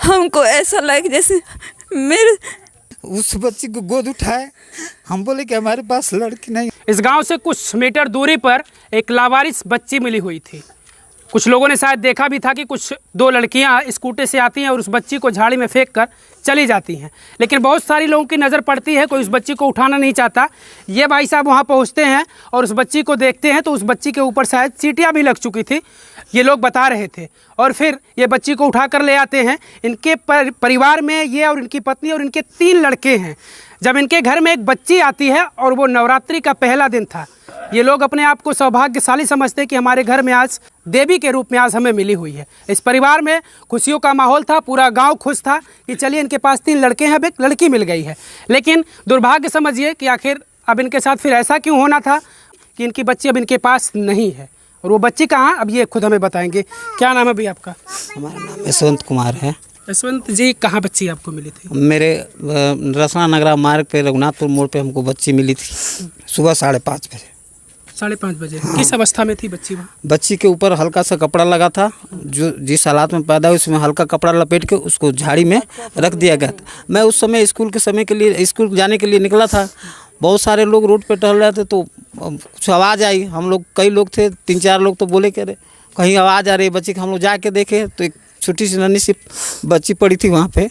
हमको ऐसा लगा जैसे मेरे उस बच्ची को गोद उठाए। हम बोले कि हमारे पास लड़की नहीं। इस गांव से कुछ मीटर दूरी पर एक लावारिस बच्ची मिली हुई थी। कुछ लोगों ने शायद देखा भी था कि कुछ दो लड़कियां स्कूटर से आती हैं और उस बच्ची को झाड़ी में फेंक कर चली जाती हैं, लेकिन बहुत सारी लोगों की नज़र पड़ती है, कोई उस बच्ची को उठाना नहीं चाहता। ये भाई साहब वहाँ पहुँचते हैं और उस बच्ची को देखते हैं तो उस बच्ची के ऊपर शायद चींटियाँ भी लग चुकी थी, ये लोग बता रहे थे। और फिर ये बच्ची को उठा कर ले आते हैं। इनके परिवार में ये और इनकी पत्नी और इनके 3 लड़के हैं। जब इनके घर में एक बच्ची आती है और वो नवरात्रि का पहला दिन था, ये लोग अपने आप को सौभाग्यशाली समझते कि हमारे घर में आज देवी के रूप में आज हमें मिली हुई है। इस परिवार में खुशियों का माहौल था, पूरा गांव खुश था कि चलिए इनके पास 3 लड़के हैं, अब एक लड़की मिल गई है। लेकिन दुर्भाग्य समझिए कि आखिर अब इनके साथ फिर ऐसा क्यों होना था कि इनकी बच्ची अब इनके पास नहीं है। और वो बच्ची कहाँ, अब ये खुद हमें बताएंगे। क्या नाम है भैया आपका? हमारा नाम यशवंत कुमार है। यशवंत जी, कहाँ बच्ची आपको मिली थी? मेरे रसना नगरा मार्ग पे रघुनाथपुर मोड़ पे हमको बच्ची मिली थी सुबह 5:30 बजे। 5:30 बजे? किस अवस्था में थी बच्ची वहाँ? बच्ची के ऊपर हल्का सा कपड़ा लगा था, जो जिस हालात में पैदा हुई उसमें हल्का कपड़ा लपेट के उसको झाड़ी में रख दिया गया था। मैं उस समय स्कूल जाने के लिए निकला था। बहुत सारे लोग रोड पे टहल रहे थे तो कुछ आवाज़ आई। हम लोग कई लोग थे, 3-4 लोग तो बोले कि कहीं आवाज़ आ रही है बच्ची की। हम लोग जाके देखे तो एक छोटी सी नन्ही सी बच्ची पड़ी थी वहाँ पे।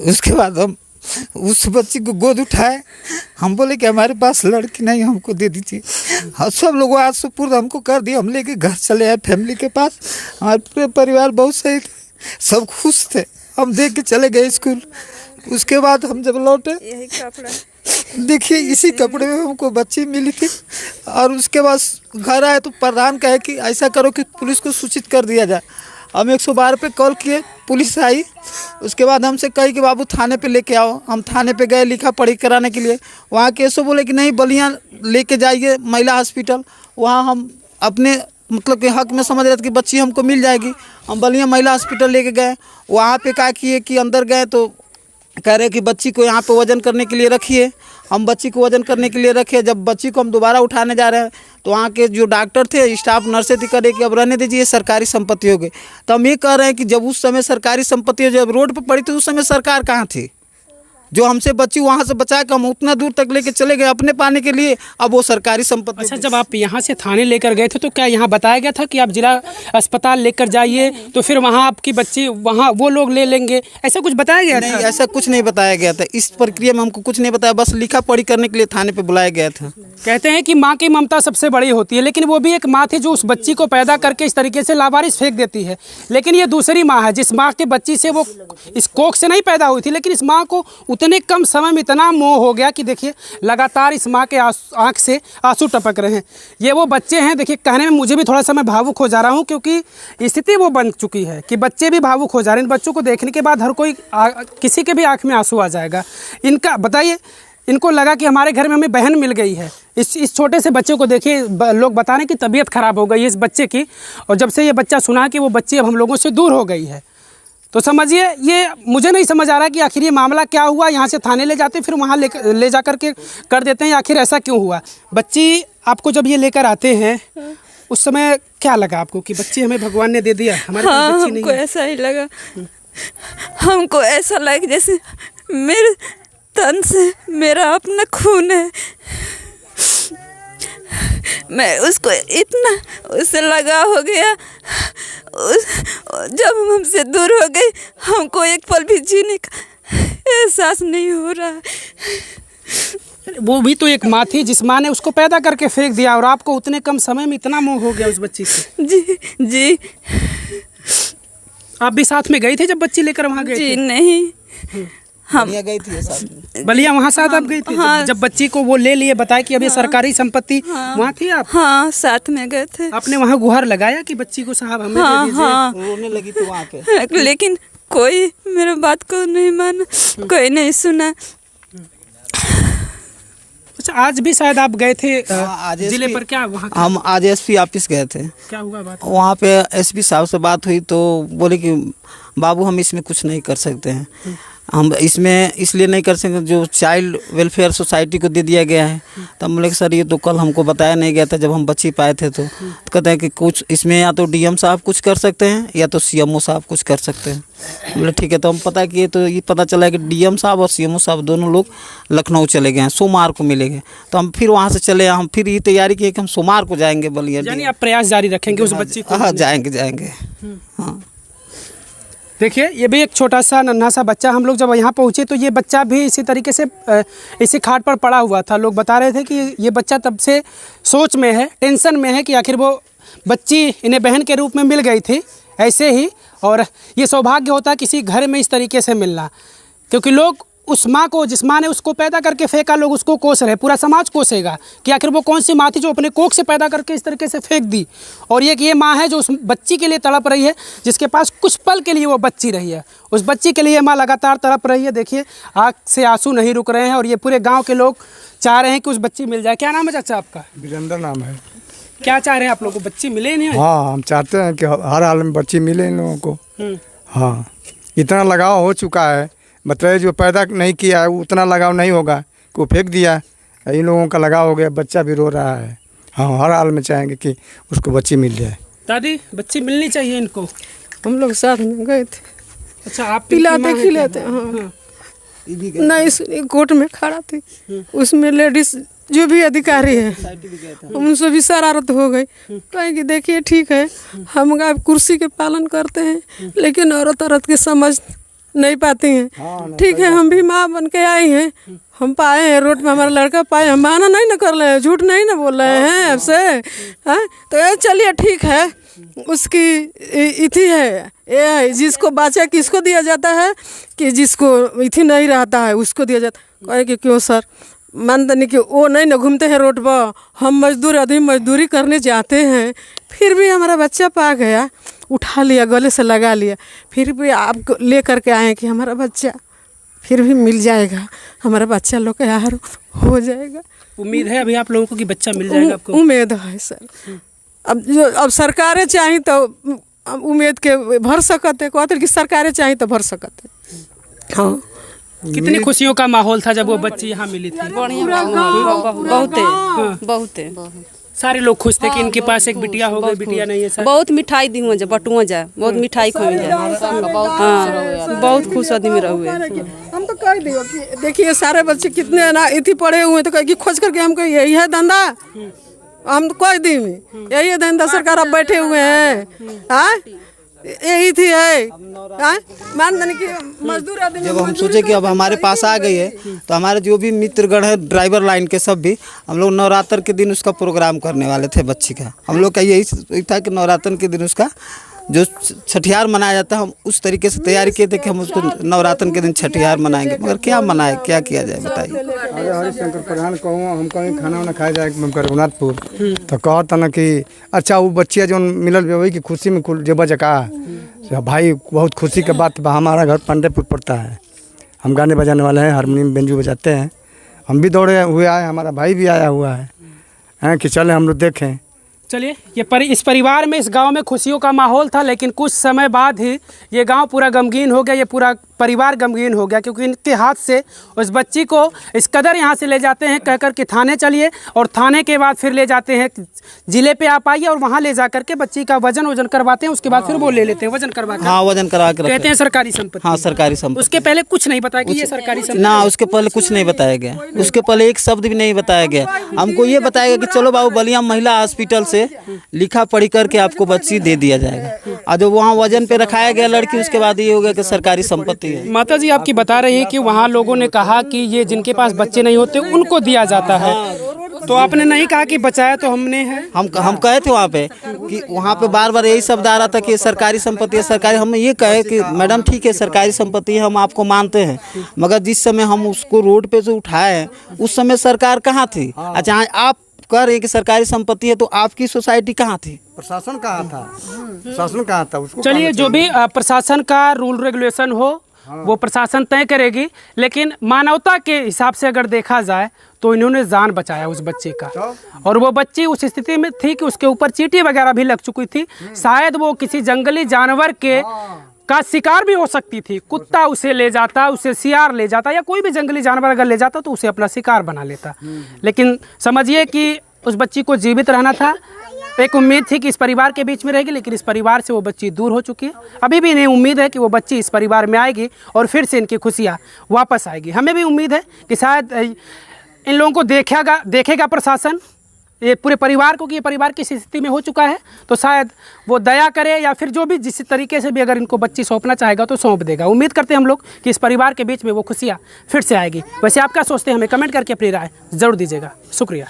उसके बाद हम उस बच्ची को गोद उठाए। हम बोले कि हमारे पास लड़की नहीं, हमको दे दीजिए। हाँ, सब लोग आज सुपुर्द हमको कर दिया। हम लेके घर चले आए फैमिली के पास। हमारे पूरे परिवार बहुत सही थे, सब खुश थे। हम देख के चले गए स्कूल। उसके बाद हम जब लौटे, यही कपड़ा देखिए इसी कपड़े में हमको बच्ची मिली थी। और उसके बाद घर आए तो प्रधान कहे कि ऐसा करो कि पुलिस को सूचित कर दिया जाए। हम 112 पे कॉल किए, पुलिस आई। उसके बाद हमसे कही कि बाबू थाने पे लेके आओ। हम थाने पे गए लिखा पढ़ी कराने के लिए। वहाँ के ऐसे बोले कि नहीं, बलिया लेके जाइए महिला हॉस्पिटल। वहाँ हम अपने मतलब के हक में समझ रहे थे कि बच्ची हमको मिल जाएगी। हम बलिया महिला हॉस्पिटल लेके गए। वहाँ पे क्या किए कि अंदर गए तो कह रहे कि बच्ची को यहाँ पे वज़न करने के लिए रखिए। हम बच्ची को वज़न करने के लिए रखे। जब बच्ची को हम दोबारा उठाने जा रहे हैं तो वहाँ के जो डॉक्टर थे, स्टाफ नर्सें थी, करे कि अब रहने दीजिए, सरकारी संपत्ति हो गई। तो हम ये कह रहे हैं कि जब उस समय सरकारी संपत्ति जब रोड पर पड़ी थी उस समय सरकार कहाँ थी? जो हमसे बच्ची वहाँ से बचा के हम उतना दूर तक लेके चले गए अपने पाने के लिए, अब वो सरकारी संपत्ति। अच्छा, जब आप यहाँ से थाने लेकर गए थे तो क्या यहाँ बताया गया था कि आप जिला अस्पताल लेकर जाइए तो फिर वहाँ आपकी बच्ची वहाँ वो लोग ले लेंगे, ऐसा कुछ बताया गया था? नहीं, ऐसा कुछ नहीं बताया गया था। इस प्रक्रिया में हमको कुछ नहीं बताया, बस लिखा पढ़ी करने के लिए थाने पे बुलाया गया था। कहते हैं कि माँ की ममता सबसे बड़ी होती है, लेकिन वो भी एक माँ थी जो उस बच्ची को पैदा करके इस तरीके से लावारिस फेंक देती है। लेकिन ये दूसरी माँ है जिस माँ के बच्ची से वो इस कोख से नहीं पैदा हुई थी, लेकिन इस माँ को उतने कम समय में इतना मोह हो गया कि देखिए लगातार इस माँ के आँख से आंसू टपक रहे हैं। ये वो बच्चे हैं, देखिए कहने में मुझे भी थोड़ा सा मैं भावुक हो जा रहा हूँ, क्योंकि स्थिति वो बन चुकी है कि बच्चे भी भावुक हो जा रहे हैं। इन बच्चों को देखने के बाद हर कोई किसी के भी आँख में आंसू आ जाएगा। इनका बताइए, इनको लगा कि हमारे घर में हमें बहन मिल गई है। इस छोटे से बच्चे को देखिए, लोग बता रहे हैं कि तबीयत ख़राब हो गई है इस बच्चे की, और जब से ये बच्चा सुना कि वो बच्ची अब हम लोगों से दूर हो गई है तो समझिए, ये मुझे नहीं समझ आ रहा कि आखिर ये मामला क्या हुआ। यहाँ से थाने ले जाते फिर वहाँ ले जा कर के कर देते हैं, आखिर ऐसा क्यों हुआ? बच्ची आपको जब ये लेकर आते हैं उस समय क्या लगा आपको कि बच्ची हमें भगवान ने दे दिया, हमारे पास बच्ची नहीं है? हमको ऐसा ही लगा। हमको ऐसा लगा जैसे मेरे तन से मेरा अपना खून है। मैं उसको इतना उससे लगा हो गया, जब हम हमसे दूर हो गए हमको एक पल भी जीने का एहसास नहीं हो रहा। वो भी तो एक माँ थी जिस माँ ने उसको पैदा करके फेंक दिया, और आपको उतने कम समय में इतना मोह हो गया उस बच्ची से। जी जी। आप भी साथ में गई थे जब बच्ची लेकर वहाँ गए? जी नहीं, हम गई थी साथ में। बलिया वहाँ साथ आप गई थी? हाँ। जब बच्ची को वो ले लिए, बताया कि अब ये सरकारी संपत्ति, वहाँ थी आप? हाँ, साथ में गए थे। आपने वहाँ गुहार लगाया कि बच्ची को साहब हमें दे दीजिए? हाँ। रोने लगी थी वहाँ पे, लेकिन कोई मेरे बात को नहीं माना, कोई नहीं सुना। अच्छा, आज भी शायद आप गए थे जिले पर, क्या वहाँ हम आज एसपी ऑफिस गए थे। क्या हुआ बात? वहाँ पे एसपी साहब से बात हुई तो बोले कि बाबू हम इसमें कुछ नहीं कर सकते हैं। हम इसमें इसलिए नहीं कर सकते, जो चाइल्ड वेलफेयर सोसाइटी को दे दिया गया है। तो हम बोले सर ये तो कल हमको बताया नहीं गया था जब हम बच्ची पाए थे। तो कहते हैं कि कुछ इसमें या तो डीएम साहब कुछ कर सकते हैं या तो सीएमओ साहब कुछ कर सकते हैं। बोले ठीक है। तो हम पता किए तो ये पता चला कि डीएम साहब और सीएमओ साहब दोनों लोग लखनऊ चले गए हैं, सोमवार को मिलेंगे। तो हम फिर वहाँ से चले, हम फिर ये तैयारी किए कि हम सोमवार को जाएंगे बलिया। यानी आप प्रयास जारी रखेंगे उस बच्ची को? हाँ जाएंगे। हाँ देखिए ये भी एक छोटा सा नन्हा सा बच्चा, हम लोग जब यहाँ पहुँचे तो ये बच्चा भी इसी तरीके से इसी खाट पर पड़ा हुआ था। लोग बता रहे थे कि ये बच्चा तब से सोच में है, टेंशन में है कि आखिर वो बच्ची इन्हें बहन के रूप में मिल गई थी ऐसे ही। और ये सौभाग्य होता है किसी घर में इस तरीके से मिलना, क्योंकि लोग उस माँ को, जिस माँ ने उसको पैदा करके फेंका, लोग उसको कोस रहे, पूरा समाज कोसेगा कि आखिर वो कौन सी माँ थी जो अपने कोख से पैदा करके इस तरीके से फेंक दी। और ये माँ है जो उस बच्ची के लिए तड़प रही है, जिसके पास कुछ पल के लिए वो बच्ची रही है। उस बच्ची के लिए माँ लगातार तड़प रही है। देखिए आँख से आंसू नहीं रुक रहे हैं और ये पूरे गाँव के लोग चाह रहे हैं कि उस बच्ची मिल जाए। क्या नाम है चाचा आपका? वीरेंद्र नाम है। क्या चाह रहे हैं आप लोगों को, बच्ची मिले नहीं? हाँ हम चाहते हैं कि हर हाल में बच्ची मिले इन लोगों को। हाँ इतना लगाव हो चुका है, मतलब जो पैदा नहीं किया है उतना लगाव नहीं होगा कि वो फेंक दिया, इन लोगों का लगाव हो गया, बच्चा भी रो रहा है। हाँ हर हाल में चाहेंगे कि उसको बच्ची मिल जाए। दादी बच्ची मिलनी चाहिए इनको। हम लोग साथ में गए थे। अच्छा आप पिलाते खिलाते। हाँ नहीं सुनी, कोर्ट में खड़ा थी, उसमें लेडीज जो भी अधिकारी है उनसे भी शरारत हो गई। कहें कि देखिए ठीक है हम आप कुर्सी के पालन करते हैं लेकिन औरत की समझ नहीं पाती हैं। ठीक है हम भी माँ बन के आई हैं, हम पाए हैं रोड में, हमारा लड़का पाए, हम माना नहीं ना कर रहे हैं, झूठ नहीं ना बोल रहे हैं आपसे। हाँ तो ये चलिए ठीक है, उसकी इथी है ये है, जिसको बच्चा किसको दिया जाता है कि जिसको इथी नहीं रहता है उसको दिया जाता है। कहे कि क्यों सर, मानते नहीं कि वो नहीं ना घूमते हैं रोड पर, हम मजदूर आदमी मजदूरी करने जाते हैं, फिर भी हमारा बच्चा पा गया, उठा लिया, गले से लगा लिया, फिर भी आप ले करके आए कि हमारा बच्चा फिर भी मिल जाएगा, हमारा बच्चा लोग यार हो जाएगा। उम्मीद है अभी आप लोगों को कि बच्चा मिल जाएगा आपको? उम्मीद है सर। अब सरकारें चाहिए तो उम्मीद के भर सकते, कहते कि सरकारें चाहिए तो भर सकते। हाँ कितनी खुशियों का माहौल था जब वो बच्ची यहाँ मिली थी? बहुत सारे लोग खुश थे कि इनके पास एक बिटिया हो गई, बिटिया नहीं है सर। बहुत मिठाई दी हुआ बटुआ जाए, बहुत मिठाई खुआ जाए। हाँ बहुत खुश आदमी रहुए। हम तो कह दियो कि देखिए सारे बच्चे कितने ना इतनी पढ़े हुए तो कहे कि खोज करके हमको यही है धंधा, हम तो कह दी यही है धंधा, सरकार अब बैठे हुए हैं। हाँ यही थी है मान कि मजदूर आदमी। जब हम सोचे कि अब हमारे पास आ गई है तो हमारे जो भी मित्रगण है ड्राइवर लाइन के सब भी, हम लोग नवरात्र के दिन उसका प्रोग्राम करने वाले थे बच्ची का। हम लोग का यही था कि नवरात्र के दिन उसका जो छठियार मनाया जाता है हम उस तरीके से तैयारी किए थे कि हम उसको नवरात्र के दिन छठियार मनाएंगे, मगर क्या मनाए, क्या किया जाए बताइए। अरे हरिशंकर प्रधान कहूँ हम कहीं खाना वाना खाए जाए रघुनाथपुर तो कहता ना कि अच्छा वो बच्चिया जो मिलल वही की खुशी में जेब जका भाई, बहुत खुशी के बात। हमारा घर पांडेपुर पड़ता है, हम गाने बजाने वाले हैं, हारमोनियम बेंजू बजाते हैं, हम भी दौड़े हुए आए, हमारा भाई भी आया हुआ है कि चले हम लोग देखें। चलिए इस परिवार में, इस गांव में खुशियों का माहौल था, लेकिन कुछ समय बाद ही ये गांव पूरा गमगीन हो गया, ये पूरा परिवार गमगीन हो गया, क्योंकि इनके हाथ से उस बच्ची को इस कदर यहाँ से ले जाते हैं कहकर कि थाने चलिए, और थाने के बाद फिर ले जाते हैं जिले पे आप आइए, और वहाँ ले जा करके बच्ची का वजन करवाते हैं, उसके बाद फिर वो ले लेते हैं वजन करवा कर। हाँ वजन करवा के कहते हैं सरकारी संपत्ति। हाँ सरकारी संपत्ति। उसके पहले कुछ नहीं बताया कि ये सरकारी संपत्ति ना, उसके पहले कुछ नहीं बताया गया, उसके पहले एक शब्द भी नहीं बताया गया। हमको ये बताया गया कि चलो बाबू बलिया महिला हॉस्पिटल से लिखा पढ़ी करके आपको बच्ची दे दिया जाएगा, और जो वहाँ वजन पे रखाया गया लड़की, उसके बाद ये हो गया कि सरकारी संपत्ति है। माता जी आपकी बता रही है कि वहाँ लोगों ने कहा कि ये जिनके पास बच्चे नहीं होते उनको दिया जाता है, तो आपने नहीं कहा कि बचाया तो हमने है। हम कहे थे वहाँ पे कि वहाँ पे बार बार यही शब्द आ रहा था कि सरकारी संपत्ति है, सरकारी। हम ये कहे कि मैडम ठीक है सरकारी संपत्ति है, हम आपको मानते हैं, मगर जिस समय हम उसको रोड पे से उठाए उस समय सरकार कहाँ थी? अच्छा आप कह रहे हैं कि सरकारी संपत्ति है, तो आपकी सोसाइटी कहाँ थी? प्रशासन कहाँ था? प्रशासन कहाँ था? उसको चलिए जो भी प्रशासन का रूल रेगुलेशन हो वो प्रशासन तय करेगी, लेकिन मानवता के हिसाब से अगर देखा जाए तो इन्होंने जान बचाया उस बच्चे का, और वो बच्ची उस स्थिति में थी कि उसके ऊपर चींटी वगैरह भी लग चुकी थी, शायद वो किसी जंगली जानवर के का शिकार भी हो सकती थी। कुत्ता उसे ले जाता, उसे सियार ले जाता, या कोई भी जंगली जानवर अगर ले जाता तो उसे अपना शिकार बना लेता। लेकिन समझिए कि उस बच्ची को जीवित रहना था। एक उम्मीद थी कि इस परिवार के बीच में रहेगी, लेकिन इस परिवार से वो बच्ची दूर हो चुकी है। अभी भी इन्हें उम्मीद है कि वो बच्ची इस परिवार में आएगी और फिर से इनकी खुशियाँ वापस आएगी। हमें भी उम्मीद है कि शायद इन लोगों को देखेगा प्रशासन, ये पूरे परिवार को, कि ये परिवार किस स्थिति में हो चुका है, तो शायद वो दया करे, या फिर जो भी जिस तरीके से भी अगर इनको बच्ची सौंपना चाहेगा तो सौंप देगा। उम्मीद करते हैं हम लोग कि इस परिवार के बीच में वो खुशियाँ फिर से आएगी। वैसे आप क्या सोचते हैं, हमें कमेंट करके अपनी राय ज़रूर दीजिएगा। शुक्रिया।